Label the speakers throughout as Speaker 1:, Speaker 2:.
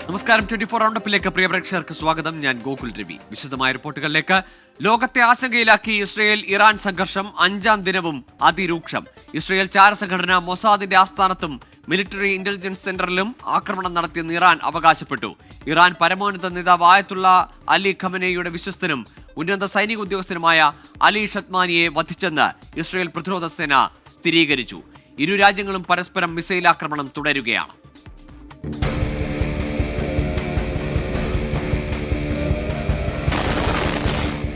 Speaker 1: നമസ്കാരം. 24 റൗണ്ടപ്പിലേക്ക് പ്രിയ പ്രേക്ഷകർക്ക് സ്വാഗതം. ഞാൻ ഗോകുൽ രവി. വിശദമായ റിപ്പോർട്ടുകളിലേക്ക്. ലോകത്തെ ആശങ്കയിലാക്കി ഇസ്രയേൽ ഇറാൻ സംഘർഷം 5ാം ദിനവും അതിരൂക്ഷം. ഇസ്രയേൽ ചാരസംഘടന മൊസാദിന്റെ ആസ്ഥാനത്തും മിലിറ്ററി ഇന്റലിജൻസ് സെന്ററിലും ആക്രമണം നടത്തിയെന്ന് ഇറാൻ അവകാശപ്പെട്ടു. ഇറാൻ പരമോന്നത നേതാവ് ആയത്തുള്ള അലി ഖമനേയുടെ വിശ്വസ്തനും ഉന്നത സൈനിക ഉദ്യോഗസ്ഥനുമായ അലി ഷത്മാനിയെ വധിച്ചെന്ന് ഇസ്രയേൽ പ്രതിരോധ സേന സ്ഥിരീകരിച്ചു. ഇരു രാജ്യങ്ങളും പരസ്പരം മിസൈൽ ആക്രമണം തുടരുകയാണ്.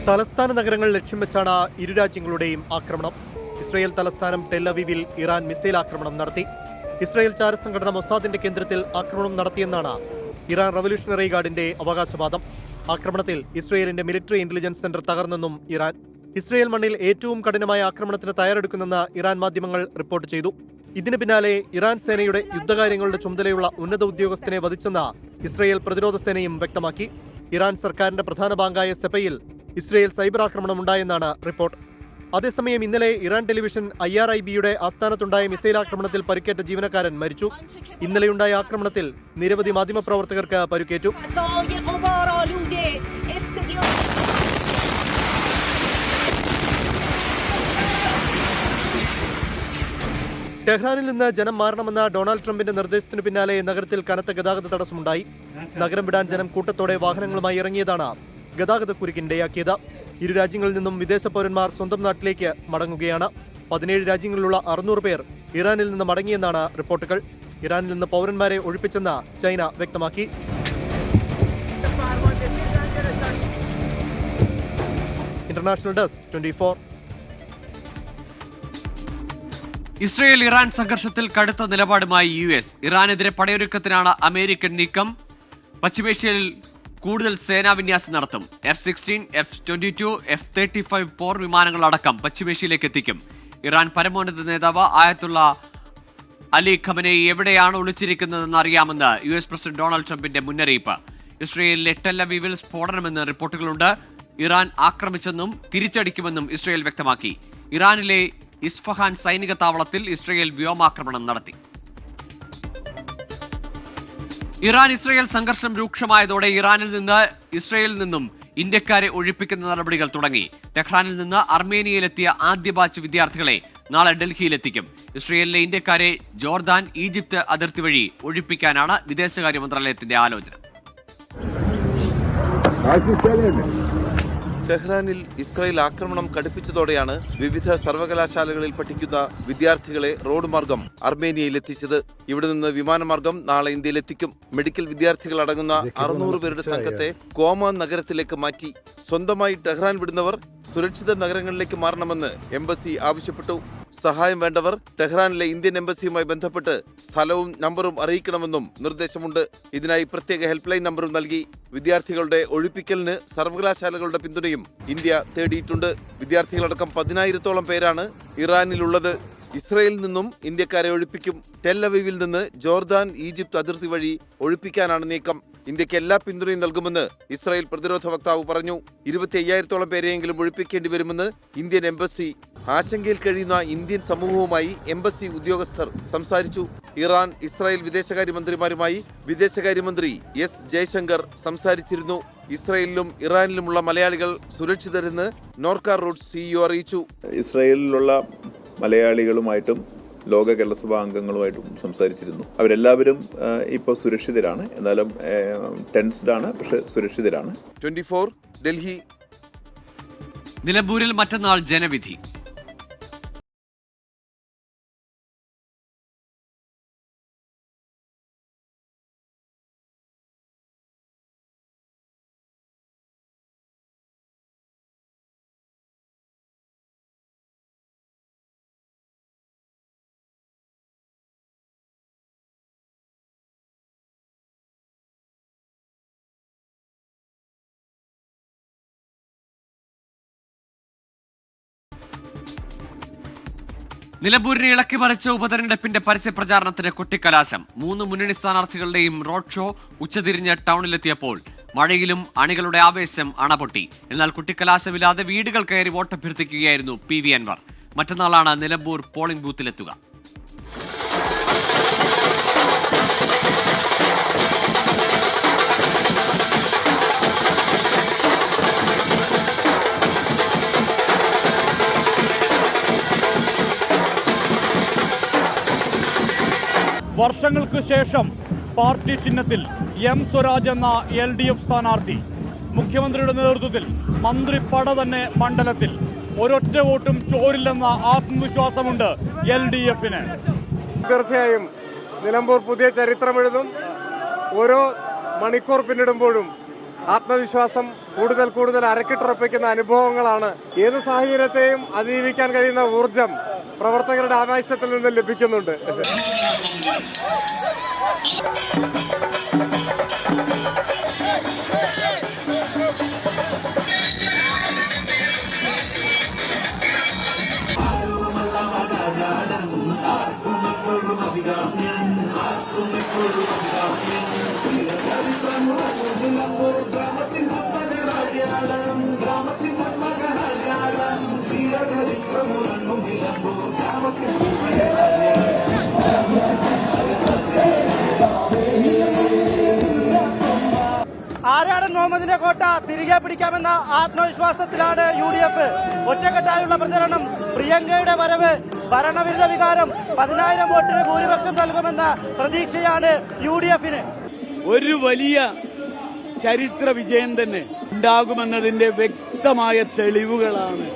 Speaker 2: തലസ്ഥാന നഗരങ്ങൾ ലക്ഷ്യം വെച്ചാണ് ഇരു രാജ്യങ്ങളുടെയും ആക്രമണം. ഇസ്രയേൽ തലസ്ഥാനം ടെൽ അവീവിൽ ഇറാൻ മിസൈൽ ആക്രമണം നടത്തി. ഇസ്രയേൽ ചാരസംഘടന മൊസാദിന്റെ കേന്ദ്രത്തിൽ ആക്രമണം നടത്തിയെന്നാണ് ഇറാൻ റവല്യൂഷണറി ഗാർഡിന്റെ അവകാശവാദം. ആക്രമണത്തിൽ ഇസ്രയേലിന്റെ മിലിറ്ററി ഇന്റലിജൻസ് സെന്റർ തകർന്നെന്നും ഇറാൻ. ഇസ്രയേൽ മണ്ണിൽ ഏറ്റവും കഠിനമായ ആക്രമണത്തിന് തയ്യാറെടുക്കുന്നെന്ന് ഇറാൻ മാധ്യമങ്ങൾ റിപ്പോർട്ട് ചെയ്തു. ഇതിന് പിന്നാലെ ഇറാൻ സേനയുടെ യുദ്ധകാര്യങ്ങളുടെ ചുമതലയുള്ള ഉന്നത ഉദ്യോഗസ്ഥനെ വധിച്ചെന്ന് ഇസ്രയേൽ പ്രതിരോധ സേനയും വ്യക്തമാക്കി. ഇറാൻ സർക്കാരിന്റെ പ്രധാന ബാങ്കായ സെപയിൽ ഇസ്രയേൽ സൈബർ ആക്രമണം ഉണ്ടായെന്നാണ് റിപ്പോർട്ട്. അതേസമയം ഇന്നലെ ഇറാൻ ടെലിവിഷൻ IRIBയുടെ ആസ്ഥാനത്തുണ്ടായ മിസൈൽ ആക്രമണത്തിൽ പരിക്കേറ്റ ജീവനക്കാരൻ മരിച്ചു. ഇന്നലെയുണ്ടായ ആക്രമണത്തിൽ നിരവധി മാധ്യമപ്രവർത്തകർക്ക് പരിക്കേറ്റു. ടെഹ്റാനിൽ നിന്ന് ജനം മാറണമെന്ന ഡൊണാൾഡ് ട്രംപിന്റെ നിർദ്ദേശത്തിനു പിന്നാലെ നഗരത്തിൽ കനത്ത ഗതാഗത തടസ്സമുണ്ടായി. നഗരം വിടാൻ ജനം കൂട്ടത്തോടെ വാഹനങ്ങളുമായി ഇറങ്ങിയതാണ് ഗതാഗതക്കുരുക്കിനിടയാക്കിയത്. ഇരു രാജ്യങ്ങളിൽ നിന്നും വിദേശ പൗരന്മാർ സ്വന്തം നാട്ടിലേക്ക് മടങ്ങുകയാണ്. 17 രാജ്യങ്ങളിലുള്ള 600 പേർ ഇറാനിൽ നിന്ന് മടങ്ങിയെന്നാണ് റിപ്പോർട്ടുകൾ. ഇറാനിൽ നിന്ന് പൗരന്മാരെ ഒഴിപ്പിച്ചെന്ന് ചൈന വ്യക്തമാക്കി. International desk 24.
Speaker 1: ഇസ്രയേൽ ഇറാൻ സംഘർഷത്തിൽ കടുത്ത നിലപാടുമായി US. ഇറാനെതിരെ പടയൊരുക്കത്തിനാണ് അമേരിക്കൻ നീക്കം. പശ്ചിമേഷ്യയിൽ കൂടുതൽ സേനാ വിന്യാസം നടത്തും. F-16, F-22, F-35 പോർ വിമാനങ്ങളടക്കം പശ്ചിമേഷ്യയിലേക്ക് എത്തിക്കും. ഇറാൻ പരമോന്നത നേതാവ് ആയത്തുള്ള അലി ഖമനേയി എവിടെയാണ് ഒളിച്ചിരിക്കുന്നതെന്ന് അറിയാമെന്ന് US പ്രസിഡന്റ് ഡൊണാൾഡ് ട്രംപിന്റെ മുന്നറിയിപ്പ്. ഇസ്രയേലിലെ ടെൽ അവീവിൽ സ്ഫോടനമെന്ന് റിപ്പോർട്ടുകളുണ്ട്. ഇറാൻ ആക്രമിച്ചെന്നും തിരിച്ചടിക്കുമെന്നും ഇസ്രയേൽ വ്യക്തമാക്കി. ഇറാനിലെ ഇസ്ഫഹാൻ സൈനിക താവളത്തിൽ ഇസ്രയേൽ വ്യോമാക്രമണം നടത്തി. ഇറാൻ ഇസ്രയേൽ സംഘർഷം രൂക്ഷമായതോടെ ഇസ്രയേലിൽ നിന്നും ഇന്ത്യക്കാരെ ഒഴിപ്പിക്കുന്ന നടപടികൾ തുടങ്ങി. ടെഹ്റാനിൽ നിന്ന് അർമേനിയയിലെത്തിയ ആദ്യ ബാച്ച് വിദ്യാർത്ഥികളെ നാളെ ഡൽഹിയിലെത്തിക്കും. ഇസ്രയേലിലെ ഇന്ത്യക്കാരെ ജോർദാൻ, ഈജിപ്ത് അതിർത്തി വഴി ഒഴിപ്പിക്കാനാണ് വിദേശകാര്യ മന്ത്രാലയത്തിന്റെ ആലോചന.
Speaker 3: ടെഹ്റാനിൽ ഇസ്രായേൽ ആക്രമണം കടുപ്പിച്ചതോടെയാണ് വിവിധ സർവകലാശാലകളിൽ പഠിക്കുന്ന വിദ്യാർത്ഥികളെ റോഡ് മാർഗം അർമേനിയയിലെത്തിച്ചത്. ഇവിടെ നിന്ന് വിമാനമാർഗം നാളെ ഇന്ത്യയിലെത്തിക്കും. മെഡിക്കൽ വിദ്യാർത്ഥികൾ അടങ്ങുന്ന 600 പേരുടെ സംഘത്തെ കോമാൻ നഗരത്തിലേക്ക് മാറ്റി. സ്വന്തമായി ടെഹ്റാൻ വിടുന്നവർ സുരക്ഷിത നഗരങ്ങളിലേക്ക് മാറണമെന്ന് എംബസി ആവശ്യപ്പെട്ടു. സഹായം വേണ്ടവർ ടെഹ്റാനിലെ ഇന്ത്യൻ എംബസിയുമായി ബന്ധപ്പെട്ട് സ്ഥലവും നമ്പറും അറിയിക്കണമെന്നും നിർദ്ദേശമുണ്ട്. ഇതിനായി പ്രത്യേക ഹെൽപ്പ് ലൈൻ നമ്പറും നൽകി. വിദ്യാർത്ഥികളുടെ ഒഴിപ്പിക്കലിന് സർവകലാശാലകളുടെ പിന്തുണയും ഇന്ത്യ തേടിയിട്ടുണ്ട്. വിദ്യാർത്ഥികളടക്കം 10,000-ഓളം പേരാണ് ഇറാനിലുള്ളത്. ഇസ്രയേലിൽ നിന്നും ഇന്ത്യക്കാരെ ഒഴിപ്പിക്കും. ടെൽ അവീവിൽ നിന്ന് ജോർദാൻ, ഈജിപ്ത് അതിർത്തി വഴി ഒഴിപ്പിക്കാനാണ് നീക്കം. ഇന്ത്യക്ക് എല്ലാ പിന്തുണയും നൽകുമെന്ന് ഇസ്രായേൽ പ്രതിരോധ വക്താവ് പറഞ്ഞു. 25,000-ഓളം പേരെയെങ്കിലും ഒഴിപ്പിക്കേണ്ടി വരുമെന്ന് ഇന്ത്യൻ എംബസി. ആശങ്കയിൽ കഴിയുന്ന ഇന്ത്യൻ സമൂഹവുമായി എംബസി ഉദ്യോഗസ്ഥർ സംസാരിച്ചു. ഇറാൻ, ഇസ്രായേൽ വിദേശകാര്യമന്ത്രിമാരുമായി വിദേശകാര്യമന്ത്രി S ജയശങ്കർ സംസാരിച്ചിരുന്നു. ഇസ്രായേലിലും ഇറാനിലുമുള്ള മലയാളികൾ സുരക്ഷിതരെന്ന് നോർക്ക റൂട്ട്സ് CEO അറിയിച്ചു.
Speaker 4: ഇസ്രായേലിലുള്ള മലയാളികളുമായിട്ടും ലോക കേരളസഭാ അംഗങ്ങളുമായിട്ടും സംസാരിച്ചിരുന്നു. അവരെല്ലാവരും ഇപ്പോൾ സുരക്ഷിതരാണ്. എന്നാലും ടെൻസ്ഡ് ആണ്, പക്ഷെ സുരക്ഷിതരാണ്.
Speaker 3: 24 ഡൽഹി.
Speaker 1: നിലമ്പൂരിൽ മറ്റന്നാൾ ജനവിധി. നിലമ്പൂരിനെ ഇളക്കി മറിച്ച ഉപതെരഞ്ഞെടുപ്പിന്റെ പരസ്യ പ്രചാരണത്തിന് കൊട്ടിക്കലാശം. 3 മുന്നണി സ്ഥാനാർത്ഥികളുടെയും റോഡ് ഷോ ഉച്ചതിരിഞ്ഞ് ടൗണിലെത്തിയപ്പോൾ മഴയിലും അണികളുടെ ആവേശം അണപൊട്ടി. എന്നാൽ കൊട്ടിക്കലാശമില്ലാതെ വീടുകൾ കയറി വോട്ടഭ്യർത്ഥിക്കുകയായിരുന്നു PV അൻവർ. മറ്റന്നാളാണ് നിലമ്പൂർ പോളിംഗ് ബൂത്തിലെത്തുക.
Speaker 5: വർഷങ്ങൾക്ക് ശേഷം പാർട്ടി ചിഹ്നത്തിൽ എം സ്വരാജ് എന്ന LDF സ്ഥാനാർത്ഥി, മുഖ്യമന്ത്രിയുടെ നേതൃത്വത്തിൽ മന്ത്രിപ്പട തന്നെ മണ്ഡലത്തിൽ, ഒരൊറ്റ വോട്ടും ചോരില്ലെന്ന ആത്മവിശ്വാസമുണ്ട് LDF-ന്.
Speaker 6: തീർച്ചയായും നിലമ്പൂർ പുതിയ ചരിത്രമെഴുതും. ഓരോ മണിക്കൂർ പിന്നിടുമ്പോഴും ആത്മവിശ്വാസം കൂടുതൽ അരക്കിട്ടുറപ്പിക്കുന്ന അനുഭവങ്ങളാണ്. ഏത് സാഹചര്യത്തെയും അതിജീവിക്കാൻ കഴിയുന്ന ഊർജം പ്രവർത്തകരുടെ ആവേശത്തിൽ നിന്ന് ലഭിക്കുന്നുണ്ട്.
Speaker 7: ആര്യാടൻ മുഹമ്മദിന്റെ കോട്ട തിരികെ പിടിക്കാമെന്ന ആത്മവിശ്വാസത്തിലാണ് UDF. ഒറ്റക്കെട്ടായുള്ള പ്രചരണം, പ്രിയങ്കയുടെ വരവ്, ഭരണവിരുദ്ധ വികാരം 10,000 വോട്ടിന് ഭൂരിപക്ഷം നൽകുമെന്ന പ്രതീക്ഷയാണ് UDF-ന്.
Speaker 5: ഒരു വലിയ ചരിത്ര വിജയം തന്നെ ഉണ്ടാകുമെന്നതിന്റെ വ്യക്തമായ തെളിവുകളാണ്.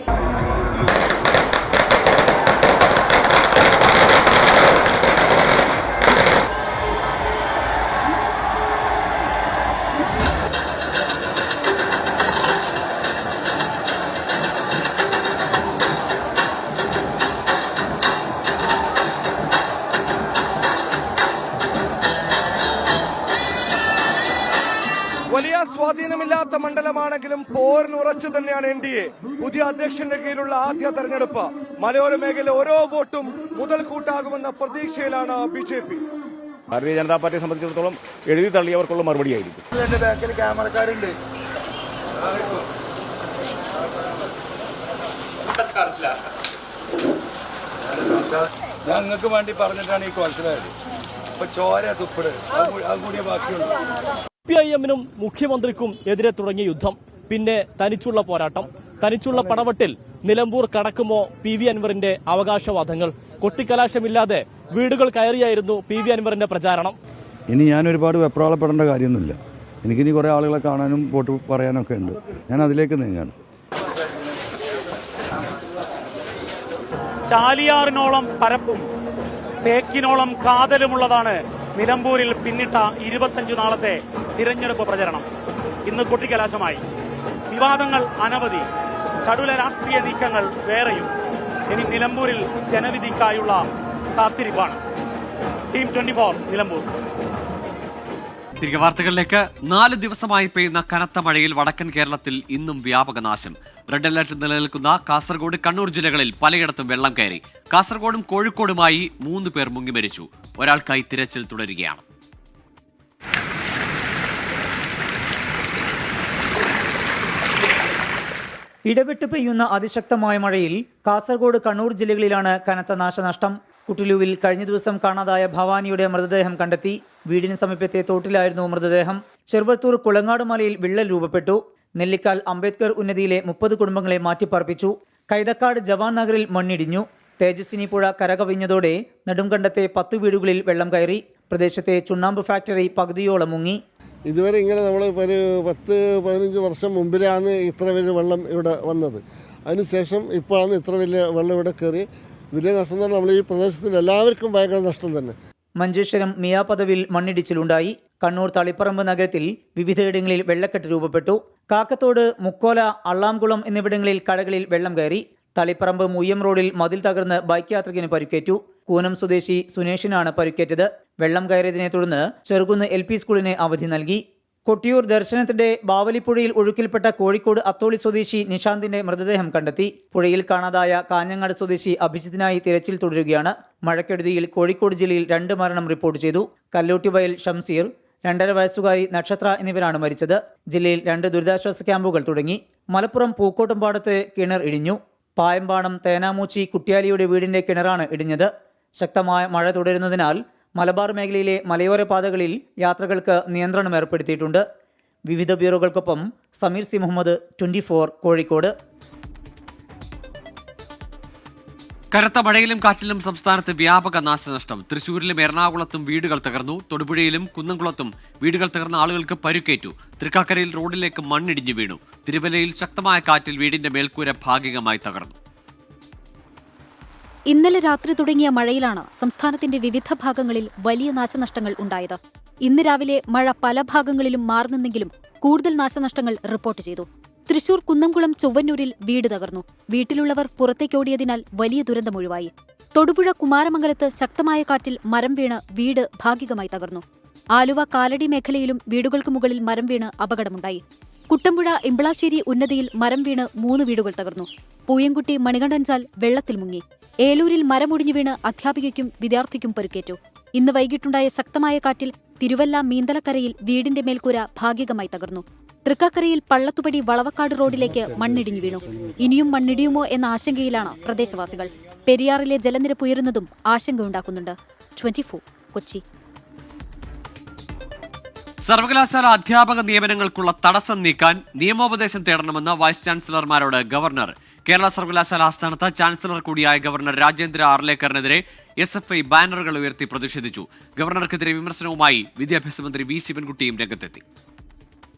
Speaker 6: വലിയ സ്വാധീനമില്ലാത്ത മണ്ഡലമാണെങ്കിലും പോരിന് ഉറച്ചു തന്നെയാണ് NDA. പുതിയ അധ്യക്ഷന്റെ കീഴിലുള്ള ആദ്യ തെരഞ്ഞെടുപ്പ്. മലയോര മേഖല ഓരോ വോട്ടും മുതൽക്കൂട്ടാകുമെന്ന പ്രതീക്ഷയിലാണ് BJP.
Speaker 5: ഭാരതീയ ജനതാ പാർട്ടിയെ സംബന്ധിച്ചിടത്തോളം എഴുതി തള്ളിയവർക്കുള്ള മറുപടിയായിരിക്കും.
Speaker 6: എന്റെ ബാക്കിൽ ക്യാമറക്കാരുണ്ട്. ഞങ്ങൾക്ക് വേണ്ടി പറഞ്ഞിട്ടാണ് ഈ മനസ്സിലായത്. ഇപ്പൊ ചോര തുപ്പിട് അത് കൂടിയ ബാക്കിയുള്ളൂ.
Speaker 8: CPIM-നും മുഖ്യമന്ത്രിക്കും എതിരെ തുടങ്ങിയ യുദ്ധം, പിന്നെ തനിച്ചുള്ള പോരാട്ടം. തനിച്ചുള്ള പടവട്ടിൽ നിലമ്പൂർ കടക്കുമോ PV അൻവറിന്റെ അവകാശവാദങ്ങൾ. കൊട്ടിക്കലാശമില്ലാതെ വീടുകൾ കയറിയായിരുന്നു PV അൻവറിന്റെ പ്രചാരണം.
Speaker 9: ഇനി ഞാൻ ഒരുപാട് വെപ്രാളപ്പെടേണ്ട കാര്യമൊന്നുമില്ല. എനിക്കിനി കുറേ ആളുകളെ കാണാനും വോട്ട് പറയാനൊക്കെ ഉണ്ട്. ഞാൻ അതിലേക്ക് നീങ്ങാണ്.
Speaker 5: ചാലിയാറിനോളം പരപ്പും തേക്കിനോളം കാതലുമുള്ളതാണ് നിലമ്പൂരിൽ പിന്നിട്ട 25 നാളത്തെ തിരഞ്ഞെടുപ്പ് പ്രചരണം. ഇന്ന് കൊട്ടിക്കലാശമായി. വിവാദങ്ങൾ അനവധി, ചടുല രാഷ്ട്രീയ നീക്കങ്ങൾ വേറെയും. ഇനി നിലമ്പൂരിൽ ജനവിധിക്കായുള്ള കാത്തിരിപ്പാണ്. ടീം 24 നിലമ്പൂർ.
Speaker 1: തിരികെ വാർത്തകളിലേക്ക്. 4 ദിവസമായി പെയ്യുന്ന കനത്ത മഴയിൽ വടക്കൻ കേരളത്തിൽ ഇന്നും വ്യാപക നാശം. റെഡ് അലർട്ട് നിലനിൽക്കുന്ന കാസർഗോഡ്, കണ്ണൂർ ജില്ലകളിൽ പലയിടത്തും വെള്ളം കയറി. കാസർഗോഡും കോഴിക്കോടുമായി 3 പേർ മുങ്ങി മരിച്ചു. ഒരാൾക്കായി തിരച്ചിൽ തുടരുകയാണ്.
Speaker 10: ഇടവിട്ട് പെയ്യുന്ന അതിശക്തമായ മഴയിൽ കാസർഗോഡ്, കണ്ണൂർ ജില്ലകളിലാണ് കനത്ത നാശനഷ്ടം. കുട്ടിലുവിൽ കഴിഞ്ഞ ദിവസം കാണാതായ ഭവാനിയുടെ മൃതദേഹം കണ്ടെത്തി. വീടിന് സമീപത്തെ തോട്ടിലായിരുന്നു മൃതദേഹം. ചെറുവത്തൂർ കുളങ്ങാട് മലയിൽ വിള്ളൽ രൂപപ്പെട്ടു. നെല്ലിക്കാൽ അംബേദ്കർ ഉന്നതിയിലെ 30 കുടുംബങ്ങളെ മാറ്റിപ്പാർപ്പിച്ചു. കൈതക്കാട് ജവാൻ നഗറിൽ മണ്ണിടിഞ്ഞു. തേജസ്വിനി പുഴ കരകവിഞ്ഞതോടെ നെടുങ്കണ്ടത്തെ 10 വീടുകളിൽ വെള്ളം കയറി. പ്രദേശത്തെ ചുണ്ണാമ്പ് ഫാക്ടറി പകുതിയോളം മുങ്ങി.
Speaker 11: ഇതുവരെ ഇങ്ങനെ നമ്മൾ ഒരു 10-15 വർഷം മുമ്പിലാണ് ഇത്ര വലിയ വെള്ളം ഇവിടെ വന്നത്. അതിനുശേഷം ഇപ്പോഴാണ് ഇത്ര വലിയ വെള്ളം ഇവിടെ കയറി. വലിയ നഷ്ടം തന്നെ. നമ്മൾ ഈ പ്രദേശത്തിന് എല്ലാവർക്കും ഭയങ്കര നഷ്ടം തന്നെ.
Speaker 10: മഞ്ചേശ്വരം മിയാപദവിൽ മണ്ണിടിച്ചിലുണ്ടായി. കണ്ണൂർ തളിപ്പറമ്പ് നഗരത്തിൽ വിവിധയിടങ്ങളിൽ വെള്ളക്കെട്ട് രൂപപ്പെട്ടു. കാക്കത്തോട്, മുക്കോല, അള്ളാംകുളം എന്നിവിടങ്ങളിൽ കടകളിൽ വെള്ളം കയറി. തളിപ്പറമ്പ് മുയ്യം റോഡിൽ മതിൽ തകർന്ന് ബൈക്ക് യാത്രികന് പരിക്കേറ്റു. കൂനം സ്വദേശി സുനേഷിനാണ് പരിക്കേറ്റത്. വെള്ളം കയറിയതിനെ തുടർന്ന് ചെറുകുന്ന് LP സ്കൂളിന് അവധി നൽകി. കൊട്ടിയൂർ ദർശനത്തിന്റെ ബാവലിപ്പുഴയിൽ ഒഴുക്കിൽപ്പെട്ട കോഴിക്കോട് അത്തോളി സ്വദേശി നിഷാന്തിന്റെ മൃതദേഹം കണ്ടെത്തി. പുഴയിൽ കാണാതായ കാഞ്ഞങ്ങാട് സ്വദേശി അഭിജിത്തിനായി തിരച്ചിൽ തുടരുകയാണ്. മഴക്കെടുതിയിൽ കോഴിക്കോട് ജില്ലയിൽ 2 മരണം റിപ്പോർട്ട് ചെയ്തു. കല്ലൂട്ടിവയൽ ഷംസീർ, 2.5 വയസ്സുകാരി നക്ഷത്ര എന്നിവരാണ് മരിച്ചത്. ജില്ലയിൽ 2 ദുരിതാശ്വാസ ക്യാമ്പുകൾ തുടങ്ങി. മലപ്പുറം പൂക്കോട്ടുംപാടത്ത് കിണർ ഇടിഞ്ഞു. പായമ്പാടം തേനാമൂച്ചി കുട്ട്യാലിയുടെ വീടിന്റെ കിണറാണ് ഇടിഞ്ഞത്. ശക്തമായ മഴ തുടരുന്നതിനാൽ മലബാർ മേഖലയിലെ മലയോര പാതകളിൽ യാത്രകൾക്ക് നിയന്ത്രണം ഏർപ്പെടുത്തിയിട്ടുണ്ട്. വിവിധ ബ്യൂറോകൾക്കൊപ്പം സമീർ സി മുഹമ്മദ്, 24 കോഴിക്കോട്.
Speaker 1: കനത്ത മഴയിലും കാറ്റിലും സംസ്ഥാനത്ത് വ്യാപക നാശനഷ്ടം. തൃശൂരിലും എറണാകുളത്തും വീടുകൾ തകർന്നു. തൊടുപുഴയിലും കുന്നംകുളത്തും വീടുകൾ തകർന്ന ആളുകൾക്ക് പരുക്കേറ്റു. തൃക്കാക്കരയിൽ റോഡിലേക്ക് മണ്ണിടിഞ്ഞു വീണു. തിരുവല്ലയിൽ ശക്തമായ കാറ്റിൽ വീടിന്റെ മേൽക്കൂര ഭാഗികമായി തകർന്നു.
Speaker 12: ഇന്നലെ രാത്രി തുടങ്ങിയ മഴയിലാണ് സംസ്ഥാനത്തിന്റെ വിവിധ ഭാഗങ്ങളിൽ വലിയ നാശനഷ്ടങ്ങൾ ഉണ്ടായത്. ഇന്ന് രാവിലെ മഴ പല ഭാഗങ്ങളിലും മാറുന്നെങ്കിലും കൂടുതൽ നാശനഷ്ടങ്ങൾ റിപ്പോർട്ട് ചെയ്തു. തൃശൂർ കുന്നംകുളം ചൊവ്വന്നൂരിൽ വീട് തകർന്നു. വീട്ടിലുള്ളവർ പുറത്തേക്കോടിയതിനാൽ വലിയ ദുരന്തമൊഴിവായി. തൊടുപുഴ കുമാരമംഗലത്ത് ശക്തമായ കാറ്റിൽ മരം വീണ് വീട് ഭാഗികമായി തകർന്നു. ആലുവ കാലടി മേഖലയിലും വീടുകൾക്ക് മുകളിൽ മരം വീണ് അപകടമുണ്ടായി. കുട്ടമ്പുഴ ഇമ്പിളാശ്ശേരി ഉന്നതിയിൽ മരം വീണ് 3 വീടുകൾ തകർന്നു. പൂയംകുട്ടി മണികണ്ഠൻചാൽ വെള്ളത്തിൽ മുങ്ങി. ഏലൂരിൽ മരമൊടിഞ്ഞു വീണ് അധ്യാപികയ്ക്കും വിദ്യാർത്ഥിക്കും പരുക്കേറ്റു. ഇന്ന് വൈകിട്ടുണ്ടായ ശക്തമായ കാറ്റിൽ തിരുവല്ല മീന്തലക്കരയിൽ വീടിന്റെ മേൽക്കൂര ഭാഗികമായി തകർന്നു. തൃക്കാക്കരയിൽ പള്ളത്തുപടി വളവക്കാട് റോഡിലേക്ക് മണ്ണിടിഞ്ഞു വീണു. ഇനിയും മണ്ണിടിയുമോ എന്ന ആശങ്കയിലാണ് പ്രദേശവാസികൾ. പെരിയാറിലെ ജലനിരപ്പ് ഉയരുന്നതും ആശങ്കയുണ്ടാക്കുന്നുണ്ട്. 24 കൊച്ചി.
Speaker 1: സർവകലാശാല അധ്യാപക നിയമനങ്ങൾക്കുള്ള തടസ്സം നീക്കാൻ നിയമോപദേശം തേടണമെന്ന് വൈസ് ചാൻസലർമാരോട് ഗവർണർ. കേരള സർവകലാശാല ആസ്ഥാനത്ത് ചാൻസലർ കൂടിയായ ഗവർണർ രാജേന്ദ്ര ആർലേക്കറിനെതിരെ SFI ബാനറുകൾ ഉയർത്തി പ്രതിഷേധിച്ചു. ഗവർണർക്കെതിരെ വിമർശനവുമായി വിദ്യാഭ്യാസ മന്ത്രി വി ശിവൻകുട്ടിയും രംഗത്തെത്തി.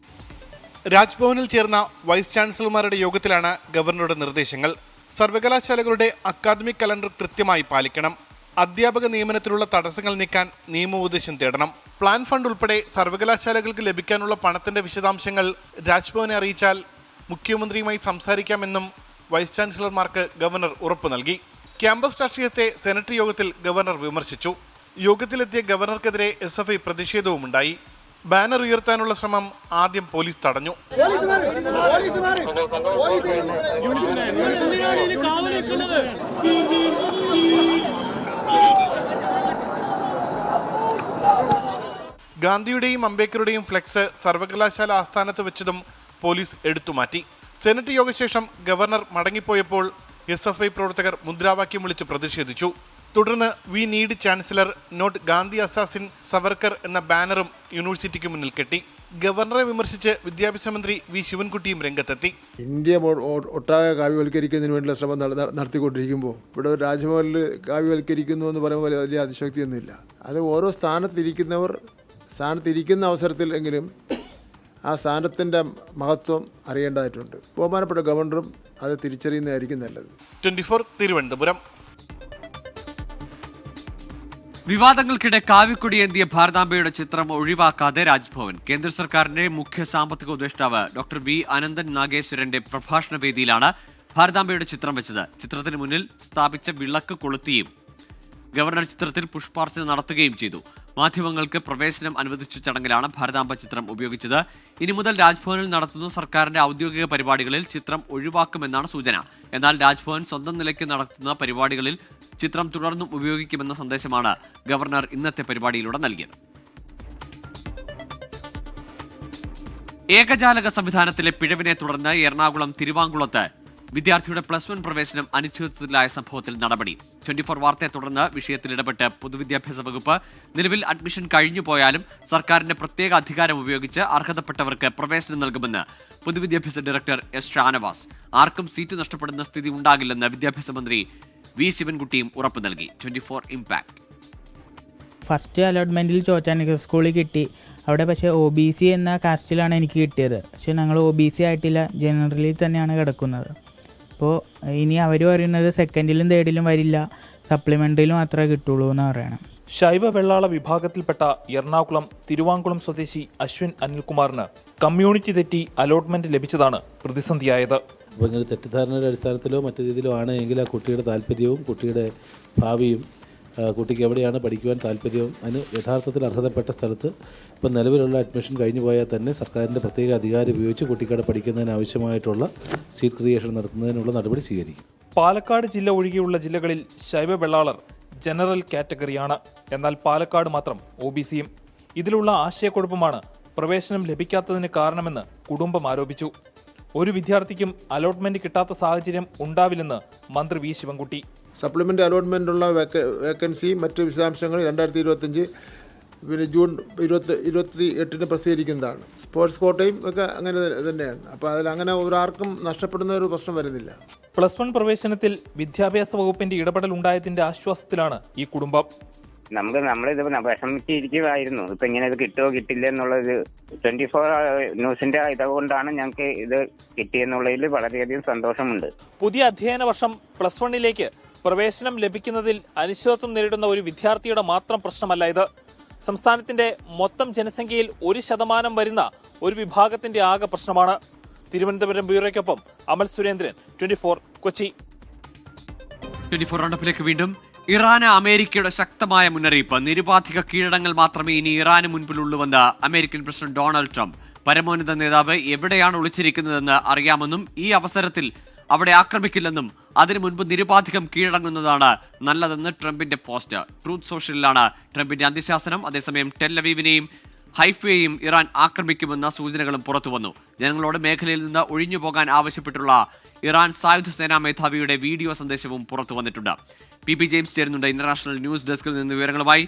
Speaker 13: രാജ്ഭവനിൽ ചേർന്ന വൈസ് ചാൻസലർമാരുടെ യോഗത്തിലാണ് ഗവർണറുടെ നിർദ്ദേശങ്ങൾ. സർവകലാശാലകളുടെ അക്കാദമിക് കലണ്ടർ കൃത്യമായി പാലിക്കണം. അധ്യാപക നിയമനത്തിലുള്ള തടസ്സങ്ങൾ നീക്കാൻ നിയമോപദേശം തേടണം. പ്ലാൻ ഫണ്ട് ഉൾപ്പെടെ സർവകലാശാലകൾക്ക് ലഭിക്കാനുള്ള പണത്തിന്റെ വിശദാംശങ്ങൾ രാജ്ഭവനെ അറിയിച്ചാൽ മുഖ്യമന്ത്രിയുമായി സംസാരിക്കാമെന്നും വൈസ് ചാൻസലർമാർക്ക് ഗവർണർ ഉറപ്പു നൽകി. ക്യാമ്പസ് രാഷ്ട്രീയത്തെ സെനറ്റ് യോഗത്തിൽ ഗവർണർ വിമർശിച്ചു. യോഗത്തിലെത്തിയ ഗവർണർക്കെതിരെ SFI പ്രതിഷേധവുമുണ്ടായി. ബാനർ ഉയർത്താനുള്ള ശ്രമം ആദ്യം പോലീസ് തടഞ്ഞു. ഗാന്ധിയുടെയും അംബേദ്കറുടെയും ഫ്ലെക്സ് സർവകലാശാല ആസ്ഥാനത്ത് വെച്ചതും പോലീസ് എടുത്തുമാറ്റി. സെനറ്റ് യോഗശേഷം ഗവർണർ മടങ്ങിപ്പോയപ്പോൾ SFI പ്രവർത്തകർ മുദ്രാവാക്യം വിളിച്ച് പ്രതിഷേധിച്ചു. തുടർന്ന് we need chancellor not Gandhi assassin Savarkar എന്ന ബാനറും യൂണിവേഴ്സിറ്റിക്ക് മുന്നിൽ കെട്ടി. ഗവർണറെ വിമർശിച്ച് വിദ്യാഭ്യാസ മന്ത്രി വി ശിവൻകുട്ടിയും രംഗത്തെത്തി.
Speaker 14: ഇന്ത്യ ഒട്ടാകെ കാവ്യവൽക്കരിക്കുന്നതിന് വേണ്ടിയുള്ള ശ്രമം നടത്തിക്കൊണ്ടിരിക്കുമ്പോൾ ഇവിടെ ഒരു രാജ്ഭവനിൽ കാവ്യവൽക്കരിക്കുന്നു എന്ന് പറയുമ്പോൾ വലിയ അതിശക്തിയൊന്നുമില്ല. അത് ഓരോ സ്ഥാനത്തിരിക്കുന്ന അവസരത്തിൽ എങ്കിലും ആ സ്ഥാനത്തിൻ്റെ മഹത്വം അറിയേണ്ടതായിട്ടുണ്ട്. ബഹുമാനപ്പെട്ട ഗവർണറും അത് തിരിച്ചറിയുന്നതായിരിക്കും നല്ലത്.
Speaker 13: 24 തിരുവനന്തപുരം.
Speaker 1: വിവാദങ്ങൾക്കിടെ കാവിക്കൊടിയേന്തിയ ഭാരതാംബയുടെ ചിത്രം ഒഴിവാക്കാതെ രാജ്ഭവൻ. കേന്ദ്ര സർക്കാരിന്റെ മുഖ്യ സാമ്പത്തിക ഉപദേഷ്ടാവ് ഡോക്ടർ വി അനന്തൻ നാഗേശ്വരന്റെ പ്രഭാഷണ വേദിയിലാണ് ഭാരതാംബയുടെ ചിത്രം വെച്ചത്. ചിത്രത്തിന് മുന്നിൽ സ്ഥാപിച്ച വിളക്ക് കൊളുത്തിയും ഗവർണർ ചിത്രത്തിൽ പുഷ്പാർച്ചന നടത്തുകയും ചെയ്തു. മാധ്യമങ്ങൾക്ക് പ്രവേശനം അനുവദിച്ച ചടങ്ങിലാണ് ഭാരതാംബ ചിത്രം ഉപയോഗിച്ചത്. ഇനി മുതൽ രാജ്ഭവനിൽ നടത്തുന്ന സർക്കാരിന്റെ ഔദ്യോഗിക പരിപാടികളിൽ ചിത്രം ഒഴിവാക്കുമെന്നാണ് സൂചന. എന്നാൽ രാജ്ഭവൻ സ്വന്തം നിലയ്ക്ക് നടത്തുന്ന പരിപാടികളിൽ ചിത്രം തുടർന്നും ഉപയോഗിക്കുമെന്ന സന്ദേശമാണ് ഗവർണർ ഇന്നത്തെ പരിപാടിയിലൂടെ നൽകിയത്. ഏകജാലക സംവിധാനത്തിലെ പിഴവിനെ തുടർന്ന് എറണാകുളം തിരുവാങ്കുളത്ത് വിദ്യാർത്ഥിയുടെ +1 പ്രവേശനം അനിശ്ചിതത്വത്തിലായ സംഭവത്തിൽ നടപടി. 24 വാർത്തയെ തുടർന്ന് വിഷയത്തിൽ ഇടപെട്ട് പൊതുവിദ്യാഭ്യാസ വകുപ്പ് നിലവിൽ അഡ്മിഷൻ കഴിഞ്ഞു പോയാലും സർക്കാരിന്റെ പ്രത്യേക അധികാരം ഉപയോഗിച്ച് അർഹതപ്പെട്ടവർക്ക് പ്രവേശനം നൽകുമെന്ന് പൊതുവിദ്യാഭ്യാസ ഡയറക്ടർ S ഷാനവാസ്. ആർക്കും സീറ്റ് നഷ്ടപ്പെടുന്ന സ്ഥിതി ഉണ്ടാകില്ലെന്ന് വിദ്യാഭ്യാസ മന്ത്രി വി ശിവൻകുട്ടിയും ഉറപ്പു നൽകി. 24 ഇംപാക്ട്.
Speaker 15: ഫസ്റ്റ് അലോട്ട്മെന്റിൽ ചോറ്റാനിക്കര സ്കൂളിൽ കിട്ടി. അവിടെ പക്ഷേ OBC എന്ന കാസ്റ്റിലാണ് എനിക്ക് കിട്ടിയത്. പക്ഷേ ഞങ്ങൾ OBC ആയിട്ടില്ല, ജനറലിൽ തന്നെയാണ് കിടക്കുന്നത്. അപ്പോൾ ഇനി അവർ പറയുന്നത് സെക്കൻഡിലും തേർഡിലും വരില്ല, സപ്ലിമെൻ്ററിയിൽ മാത്രമേ കിട്ടുള്ളൂ എന്ന് പറയണം.
Speaker 16: ശൈവ വെള്ളാള വിഭാഗത്തിൽപ്പെട്ട എറണാകുളം തിരുവാങ്കുളം സ്വദേശി അശ്വിൻ അനിൽകുമാറിന് കമ്മ്യൂണിറ്റി തെറ്റി അലോട്ട്മെന്റ് ലഭിച്ചതാണ് പ്രതിസന്ധിയായത്.
Speaker 17: അപ്പോൾ ഇങ്ങനെ തെറ്റിദ്ധാരണയുടെ അടിസ്ഥാനത്തിലോ മറ്റു രീതിയിലോ ആണ് എങ്കിൽ ആ കുട്ടിയുടെ താല്പര്യവും കുട്ടിയുടെ ഭാവിയും കുട്ടിക്ക് എവിടെയാണ് പഠിക്കുവാൻ താല്പര്യവും അതിന് യഥാർത്ഥത്തിൽ അർഹതപ്പെട്ട സ്ഥലത്ത് ഇപ്പം നിലവിലുള്ള അഡ്മിഷൻ കഴിഞ്ഞു പോയാൽ തന്നെ സർക്കാരിൻ്റെ പ്രത്യേക അധികാരം ഉപയോഗിച്ച് കുട്ടിക്കവിടെ പഠിക്കുന്നതിന് ആവശ്യമായിട്ടുള്ള സീറ്റ് ക്രിയേഷൻ നടത്തുന്നതിനുള്ള നടപടി സ്വീകരിക്കും.
Speaker 16: പാലക്കാട് ജില്ല ഒഴികെയുള്ള ജില്ലകളിൽ ശൈവ വെള്ളാളർ ജനറൽ കാറ്റഗറിയാണ്. എന്നാൽ പാലക്കാട് മാത്രം OBCയും. ഇതിലുള്ള ആശയക്കുഴപ്പമാണ് പ്രവേശനം ലഭിക്കാത്തതിന് കാരണമെന്ന് കുടുംബം ആരോപിച്ചു. ഒരു വിദ്യാർത്ഥിക്കും അലോട്ട്മെന്റ് കിട്ടാത്ത സാഹചര്യം ഉണ്ടാവില്ലെന്ന് മന്ത്രി വി ശിവൻകുട്ടി.
Speaker 14: സപ്ലിമെൻ്റ് അലോട്ട്മെൻറ്റുള്ള വേക്കൻസി മറ്റ് വിശദാംശങ്ങൾ 2025 പിന്നെ ജൂൺ 28 പ്രസിദ്ധീകരിക്കുന്നതാണ്. സ്പോർട്സ് കോട്ടയും ഒക്കെ അങ്ങനെ തന്നെയാണ്. അപ്പോൾ അതിലങ്ങനെ ഒരാർക്കും നഷ്ടപ്പെടുന്ന ഒരു പ്രശ്നം വരുന്നില്ല.
Speaker 16: +1 പ്രവേശനത്തിൽ വിദ്യാഭ്യാസ വകുപ്പിന്റെ ഇടപെടൽ ഉണ്ടായതിന്റെ ആശ്വാസത്തിലാണ് ഈ കുടുംബം.
Speaker 18: നമ്മളിത് വിഷമിച്ചിരിക്കുമായിരുന്നു. ഇപ്പൊ ഇങ്ങനെ ഇത് കിട്ടുമോ കിട്ടില്ല എന്നുള്ളത് 24 ന്യൂസിന്റെ ഇതുകൊണ്ടാണ് ഞങ്ങൾക്ക് ഇത് കിട്ടിയെന്നുള്ളതിൽ വളരെയധികം സന്തോഷമുണ്ട്.
Speaker 16: പുതിയ അധ്യയന വർഷം +1ലേക്ക് പ്രവേശനം ലഭിക്കുന്നതിൽ അനിശ്ചിതത്വം നേരിടുന്ന ഒരു വിദ്യാർത്ഥിയുടെ മാത്രം പ്രശ്നമല്ല ഇത്. സംസ്ഥാനത്തിന്റെ മൊത്തം ജനസംഖ്യയിൽ 1% വരുന്ന ഒരു വിഭാഗത്തിന്റെ ആകെ പ്രശ്നമാണ്. തിരുവനന്തപുരം ബ്യൂറോയ്ക്കൊപ്പം അമൽ സുരേന്ദ്രൻ, 24 കൊച്ചി.
Speaker 1: 24 റൗണ്ടപ്പിലേക്ക് വീണ്ടും. ഇറാന് അമേരിക്കയുടെ ശക്തമായ മുന്നറിയിപ്പ്. നിരുപാധിക കീഴടങ്ങൾ മാത്രമേ ഇനി ഇറാന് മുൻപിലുള്ളൂവെന്ന് അമേരിക്കൻ പ്രസിഡന്റ് ഡൊണാൾഡ് ട്രംപ്. പരമോന്നത നേതാവ് എവിടെയാണ് ഒളിച്ചിരിക്കുന്നതെന്ന് അറിയാമെന്നും ഈ അവസരത്തിൽ അവിടെ ആക്രമിക്കില്ലെന്നും അതിനു മുൻപ് നിരുപാധികം കീഴടങ്ങുന്നതാണ് നല്ലതെന്ന് ട്രംപിന്റെ പോസ്റ്റ്. ട്രൂത്ത് സോഷ്യലിലാണ് ട്രംപിന്റെ അന്ത്യശാസനം. അതേസമയം ടെല്ലവീവിനെയും ഹൈഫയെയും ഇറാൻ ആക്രമിക്കുമെന്ന സൂചനകളും പുറത്തുവന്നു. ജനങ്ങളോട് മേഖലയിൽ നിന്ന് ഒഴിഞ്ഞുപോകാൻ ആവശ്യപ്പെട്ടുള്ള ഇറാൻ സായുധ സേനാ മേധാവിയുടെ വീഡിയോ സന്ദേശവും പുറത്തു വന്നിട്ടുണ്ട്. പി ജെയിംസ് ചേരുന്നുണ്ട് ഇന്റർനാഷണൽ ന്യൂസ് ഡെസ്കിൽ നിന്ന് വിവരങ്ങളുമായി.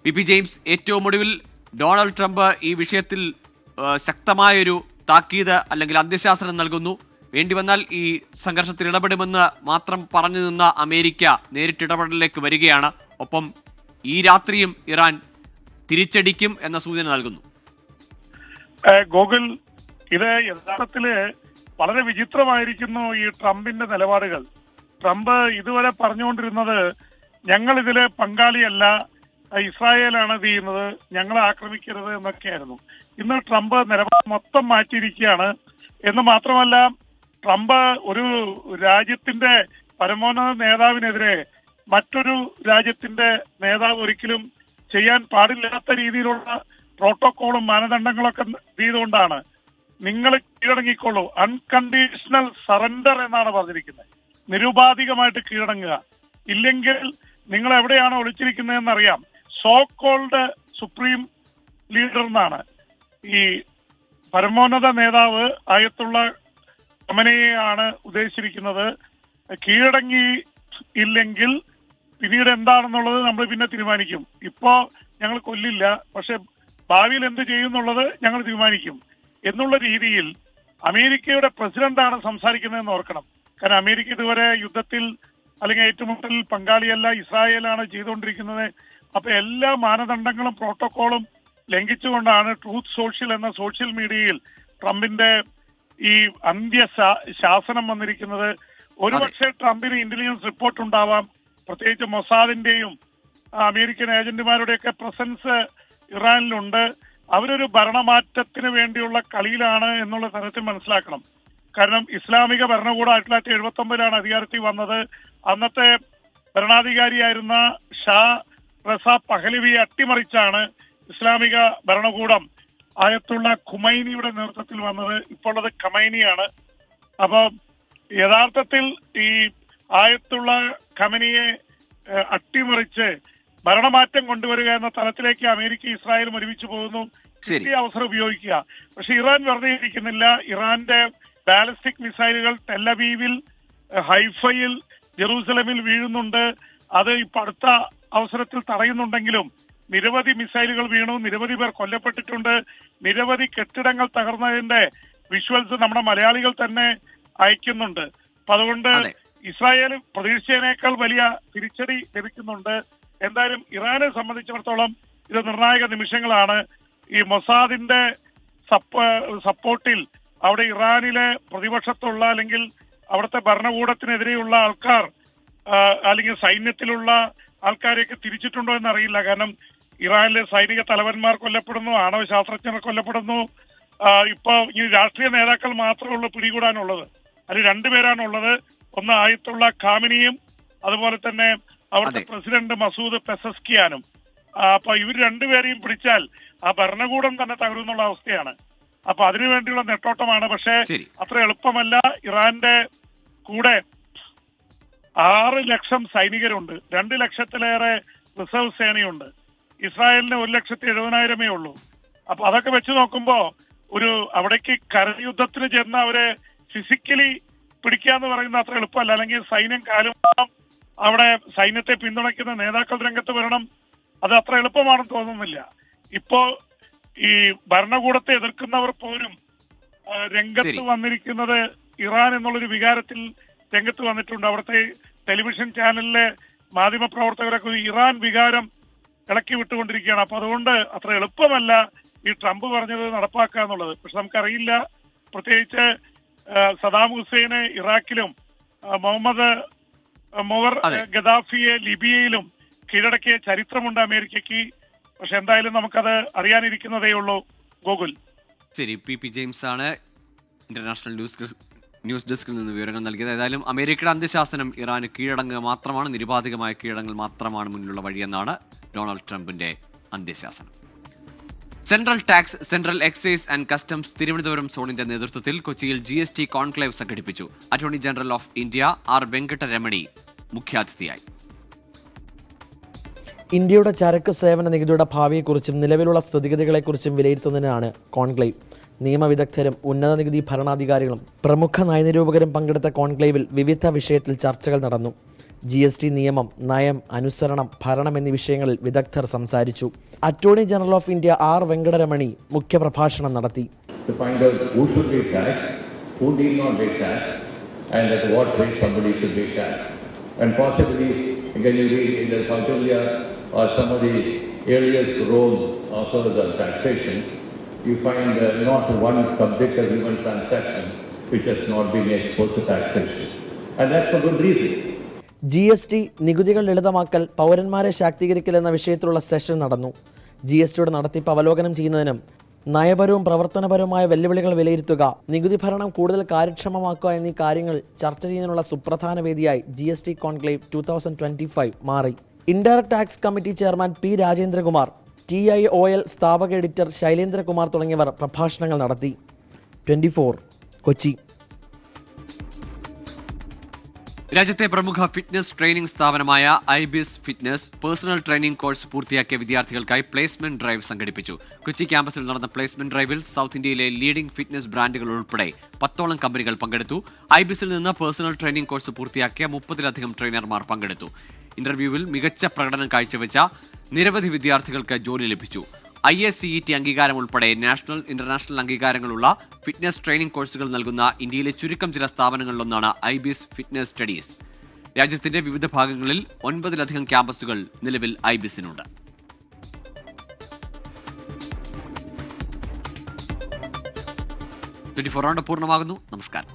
Speaker 1: പി ജെയിംസ്, ഏറ്റവും ഒടുവിൽ ഡൊണാൾഡ് ട്രംപ് ഈ വിഷയത്തിൽ ശക്തമായൊരു താക്കീത് അല്ലെങ്കിൽ അന്ത്യശാസനം നൽകുന്നു. വേണ്ടിവന്നാൽ ഈ സംഘർഷത്തിൽ ഇടപെടുമെന്ന് മാത്രം പറഞ്ഞു നിന്ന അമേരിക്ക നേരിട്ടിടപെടലിലേക്ക് വരികയാണ്. ഒപ്പം ഈ രാത്രിയും ഇറാൻ തിരിച്ചടിക്കും എന്ന സൂചന നൽകുന്നു.
Speaker 19: ഗോകുൽ, ഇത് യഥാർത്ഥത്തില് വളരെ വിചിത്രമായിരിക്കുന്നു ഈ ട്രംപിന്റെ നിലപാടുകൾ. ട്രംപ് ഇതുവരെ പറഞ്ഞുകൊണ്ടിരുന്നത് ഞങ്ങൾ ഇതില് പങ്കാളിയല്ല, ഇസ്രായേലാണ് ഇത് ചെയ്യുന്നത്, ഞങ്ങളെ ആക്രമിക്കരുത് എന്നൊക്കെയായിരുന്നു. ഇന്ന് ട്രംപ് നിലപാട് മൊത്തം മാറ്റിയിരിക്കുകയാണ്. എന്ന് മാത്രമല്ല, ട്രംപ് ഒരു രാജ്യത്തിന്റെ പരമോന്നത നേതാവിനെതിരെ മറ്റൊരു രാജ്യത്തിന്റെ നേതാവ് ഒരിക്കലും ചെയ്യാൻ പാടില്ലാത്ത രീതിയിലുള്ള പ്രോട്ടോകോളും മാനദണ്ഡങ്ങളൊക്കെ ചെയ്തുകൊണ്ടാണ് നിങ്ങൾ കീഴടങ്ങിക്കൊള്ളൂ, അൺകണ്ടീഷണൽ സറണ്ടർ എന്നാണ് പറഞ്ഞിരിക്കുന്നത്. നിരുപാധികമായിട്ട് കീഴടങ്ങുക, ഇല്ലെങ്കിൽ നിങ്ങൾ എവിടെയാണോ ഒളിച്ചിരിക്കുന്നതെന്ന് അറിയാം. സോ കോൾഡ് സുപ്രീം ലീഡർ എന്നാണ് ഈ പരമോന്നത നേതാവ് ആയത്തുള്ള ഖമനേയെയാണ് ഉദ്ദേശിച്ചിരിക്കുന്നത്. കീഴടങ്ങി ഇല്ലെങ്കിൽ പിന്നീട് എന്താണെന്നുള്ളത് നമ്മൾ പിന്നെ തീരുമാനിക്കും. ഇപ്പോ ഞങ്ങൾ കൊല്ലില്ല, പക്ഷെ ഭാവിയിൽ എന്ത് ചെയ്യുന്നുള്ളത് ഞങ്ങൾ തീരുമാനിക്കും എന്നുള്ള രീതിയിൽ അമേരിക്കയുടെ പ്രസിഡന്റാണ് സംസാരിക്കുന്നതെന്ന് ഓർക്കണം. കാരണം അമേരിക്ക ഇതുവരെ യുദ്ധത്തിൽ അല്ലെങ്കിൽ ഏറ്റുമുട്ടലിൽ പങ്കാളിയല്ല, ഇസ്രായേലാണ് ചെയ്തുകൊണ്ടിരിക്കുന്നത്. അപ്പൊ എല്ലാ മാനദണ്ഡങ്ങളും പ്രോട്ടോകോളും ലംഘിച്ചുകൊണ്ടാണ് ട്രൂത്ത് സോഷ്യൽ എന്ന സോഷ്യൽ മീഡിയയിൽ ട്രംപിന്റെ ഈ ശാസനം വന്നിരിക്കുന്നത്. ഒരുപക്ഷെ ട്രംപിന് ഇന്റലിജൻസ് റിപ്പോർട്ട് ഉണ്ടാവാം, പ്രത്യേകിച്ച് മൊസാദിന്റെയും അമേരിക്കൻ ഏജന്റുമാരുടെയൊക്കെ പ്രസൻസ് ഇറാനിലുണ്ട്. അവരൊരു ഭരണമാറ്റത്തിന് വേണ്ടിയുള്ള കളിയിലാണ് എന്നുള്ള തരത്തിൽ മനസ്സിലാക്കണം. കാരണം ഇസ്ലാമിക ഭരണകൂടം 1979 അധികാരത്തിൽ വന്നത്. അന്നത്തെ ഭരണാധികാരിയായിരുന്ന ഷാ റസ പഹലവിയെ അട്ടിമറിച്ചാണ് ഇസ്ലാമിക ഭരണകൂടം ആയത്തുള്ള ഖുമൈനിയുടെ നേതൃത്വത്തിൽ വന്നത്. ഇപ്പോൾ അത് ഖമൈനിയാണ്. അപ്പൊ യഥാർത്ഥത്തിൽ ഈ ആയത്തുള്ള ഖമനിയെ അട്ടിമറിച്ച് ഭരണമാറ്റം കൊണ്ടുവരിക എന്ന തലത്തിലേക്ക് അമേരിക്ക ഇസ്രായേലും ഒരുമിച്ച് പോകുന്നു. ഈ അവസരം ഉപയോഗിക്കുക. പക്ഷെ ഇറാൻ വെറുതെ ഇരിക്കുന്നില്ല. ഇറാന്റെ ബാലിസ്റ്റിക് മിസൈലുകൾ ടെല്ലവീവിൽ, ഹൈഫയിൽ, ജെറൂസലമിൽ വീഴുന്നുണ്ട്. അത് ഇപ്പൊ അടുത്ത അവസരത്തിൽ തടയുന്നുണ്ടെങ്കിലും നിരവധി മിസൈലുകൾ വീണു, നിരവധി പേർ കൊല്ലപ്പെട്ടിട്ടുണ്ട്, നിരവധി കെട്ടിടങ്ങൾ തകർന്നതിന്റെ വിഷ്വൽസ് നമ്മുടെ മലയാളികൾ തന്നെ അയക്കുന്നുണ്ട്. അപ്പൊ അതുകൊണ്ട് ഇസ്രായേൽ പ്രതീക്ഷിച്ചതിനേക്കാൾ വലിയ തിരിച്ചടി ലഭിക്കുന്നുണ്ട്. എന്തായാലും ഇറാനെ സംബന്ധിച്ചിടത്തോളം ഇത് നിർണായക നിമിഷങ്ങളാണ്. ഈ മൊസാദിന്റെ സപ്പോർട്ടിൽ അവിടെ ഇറാനിലെ പ്രതിപക്ഷത്തുള്ള അല്ലെങ്കിൽ അവിടുത്തെ ഭരണകൂടത്തിനെതിരെയുള്ള ആൾക്കാർ അല്ലെങ്കിൽ സൈന്യത്തിലുള്ള ആൾക്കാരെയൊക്കെ തിരിച്ചിട്ടുണ്ടോ എന്നറിയില്ല. കാരണം ഇറാനിലെ സൈനിക തലവന്മാർ കൊല്ലപ്പെടുന്നു, ആണവ ശാസ്ത്രജ്ഞർ കൊല്ലപ്പെടുന്നു. ഇപ്പൊ ഈ രാഷ്ട്രീയ നേതാക്കൾ മാത്രമേ ഉള്ളൂ പിടികൂടാനുള്ളത്. അതിൽ രണ്ടുപേരാണുള്ളത്. ഒന്ന് ആയത്തുള്ള ഖാമിനിയും അതുപോലെ തന്നെ അവിടുത്തെ പ്രസിഡന്റ് മസൂദ് പെസസ്കിയാനും. അപ്പൊ ഇവർ രണ്ടുപേരെയും പിടിച്ചാൽ ആ ഭരണകൂടം തന്നെ തകരുന്നുള്ള അവസ്ഥയാണ്. അപ്പൊ അതിനുവേണ്ടിയുള്ള നെട്ടോട്ടമാണ്. പക്ഷേ അത്ര എളുപ്പമല്ല. ഇറാന്റെ കൂടെ 6 ലക്ഷം സൈനികരുണ്ട്, 2 ലക്ഷത്തിലേറെ റിസർവ് സേനയുണ്ട്. ഇസ്രായേലിന് 1,70,000 ഉള്ളൂ. അപ്പൊ അതൊക്കെ വെച്ച് നോക്കുമ്പോ ഒരു അവിടേക്ക് കരയുദ്ധത്തിന് ചെന്ന് അവരെ ഫിസിക്കലി പിടിക്കാന്ന് പറയുന്നത് അത്ര എളുപ്പമല്ല. അല്ലെങ്കിൽ സൈന്യം കാലുമാണം, അവിടെ സൈന്യത്തെ പിന്തുണയ്ക്കുന്ന നേതാക്കൾ രംഗത്ത് വരണം. അത് അത്ര എളുപ്പമാണെന്ന് തോന്നുന്നില്ല. ഇപ്പോ ഈ ഭരണകൂടത്തെ എതിർക്കുന്നവർ പോലും രംഗത്ത് വന്നിരിക്കുന്നത് ഇറാൻ എന്നുള്ളൊരു വികാരത്തിൽ രംഗത്ത് വന്നിട്ടുണ്ട്. അവിടുത്തെ ടെലിവിഷൻ ചാനലിലെ മാധ്യമപ്രവർത്തകരൊക്കെ ഇറാൻ വികാരം ഇളക്കി വിട്ടുകൊണ്ടിരിക്കുകയാണ്. അപ്പൊ അതുകൊണ്ട് അത്ര എളുപ്പമല്ല ഈ ട്രംപ് പറഞ്ഞത് നടപ്പാക്കുക എന്നുള്ളത്. പക്ഷെ നമുക്കറിയില്ല, പ്രത്യേകിച്ച് സദാം ഹുസൈനെ ഇറാഖിലും മുഹമ്മദ് മുവർ ഗദാഫിയെ ലിബിയയിലും കീഴടക്കിയ ചരിത്രമുണ്ട് അമേരിക്കയ്ക്ക്. പക്ഷെ എന്തായാലും നമുക്കത് അറിയാനിരിക്കുന്നതേ ഉള്ളൂ. ഗോകുൽ.
Speaker 1: ശരി, പി ജെയിംസ് ആണ് ഇന്റർനാഷണൽ ന്യൂസ് ഡെസ്കിൽ നിന്ന് വിവരങ്ങൾ നൽകിയത്. ഏതായാലും അമേരിക്കയുടെ അന്ത്യശാസനം ഇറാന് കീഴടങ്ങുക മാത്രമാണ്, നിരുപാധികമായ കീഴടങ്ങൽ മാത്രമാണ് മുന്നിലുള്ള വഴിയെന്നാണ് ഡൊണാൾഡ് ട്രംപിന്റെ അന്ത്യശാസനം. Central tax, central excise and customs Thiruvananthapuram സോണിന്റെ നേതൃത്വത്തിൽ കൊച്ചിയിൽ GST കോൺക്ലേവ് സംഘടിപ്പിച്ചു. Attorney general of India R Venkataramani മുഖ്യാതിഥിയായി.
Speaker 20: ഇന്ത്യയുടെ ചരക്ക് സേവന നികുതിയുടെ ഭാവിയെക്കുറിച്ചും നിലവിലുള്ള സ്ഥിതിഗതികളെക്കുറിച്ചും വിലയിരുത്തുന്നതിനാണ് കോൺക്ലേവ്. നിയമവിദഗ്ധരും ഉന്നത നികുതി ഭരണാധികാരികളും പ്രമുഖ നയനിരൂപകരും പങ്കെടുത്ത കോൺക്ലേവിൽ വിവിധ വിഷയത്തിൽ ചർച്ചകൾ നടന്നു. GST നിയമം, നയം, അനുസരണം, ഭരണം എന്നീ വിഷയങ്ങളിൽ വിദഗ്ധർ സംസാരിച്ചു. Attorney general of India R Venkataramani മുഖ്യപ്രഭാഷണം നടത്തി.
Speaker 21: or some of the earliest Rome authors on taxation, you find not one subject or human transaction which has not been exposed to taxation. And that's for good reason.
Speaker 20: GST നികുതികൾ ലളിതമാക്കൽ, പൗരന്മാരെ ശാക്തീകരിക്കൽ എന്ന വിഷയത്തിലുള്ള session നടന്നു. GSTയുടെ നടത്തിപ്പ് അവലോകനം ചെയ്യുന്നതിനും നയപരവും പ്രവർത്തനപരവുമായ വെല്ലുവിളികൾ വിലയിരുത്തുക, നികുതി ഭരണം കൂടുതൽ കാര്യക്ഷമമാക്കുക എന്നീ കാര്യങ്ങൾ ചർച്ച ചെയ്യുന്നതിനുള്ള സുപ്രധാന വേദിയായി GST കോൺക്ലേവ് 2025 മാറി. Indirect tax committee chairman P Rajendrakumar, TIOL സ്ഥാപക എഡിറ്റർ ശൈലേന്ദ്രകുമാർ തുടങ്ങിയവർ പ്രഭാഷണങ്ങൾ നടത്തി. 24 കൊച്ചി.
Speaker 1: രാജ്യത്തെ പ്രമുഖ ഫിറ്റ്നസ് ട്രെയിനിംഗ് സ്ഥാപനമായ IBIS fitness personal training course പൂർത്തിയാക്കിയ വിദ്യാർത്ഥികൾക്കായി പ്ലേസ്മെന്റ് ഡ്രൈവ് സംഘടിപ്പിച്ചു. കൊച്ചി ക്യാമ്പസിൽ നടന്ന പ്ലേസ്മെന്റ് ഡ്രൈവിൽ സൗത്ത് ഇന്ത്യയിലെ ലീഡിംഗ് ഫിറ്റ്നസ് ബ്രാൻഡുകൾ ഉൾപ്പെടെ 10ഓളം കമ്പനികൾ പങ്കെടുത്തു. IBISൽ നിന്ന് പേഴ്സണൽ ട്രെയിനിംഗ് കോഴ്സ് പൂർത്തിയാക്കിയ 30ലധികം ട്രെയിനർമാർ പങ്കെടുത്തു. ഇന്റർവ്യൂവിൽ മികച്ച പ്രകടനം കാഴ്ചവെച്ച നിരവധി വിദ്യാർത്ഥികൾക്ക് ജോലി ലഭിച്ചു. IACET അംഗീകാരം ഉൾപ്പെടെ നാഷണൽ, ഇന്റർനാഷണൽ അംഗീകാരങ്ങളുള്ള ഫിറ്റ്നസ് ട്രെയിനിംഗ് കോഴ്സുകൾ നൽകുന്ന ഇന്ത്യയിലെ ചുരുക്കം ചില സ്ഥാപനങ്ങളിലൊന്നാണ് IBIS ഫിറ്റ്നസ് സ്റ്റഡീസ്. രാജ്യത്തിന്റെ വിവിധ ഭാഗങ്ങളിൽ 9ലധികം ക്യാമ്പസുകൾ നിലവിൽ IBISനുണ്ട്. 24 പൂർണ്ണമാകുന്നു. നമസ്കാരം.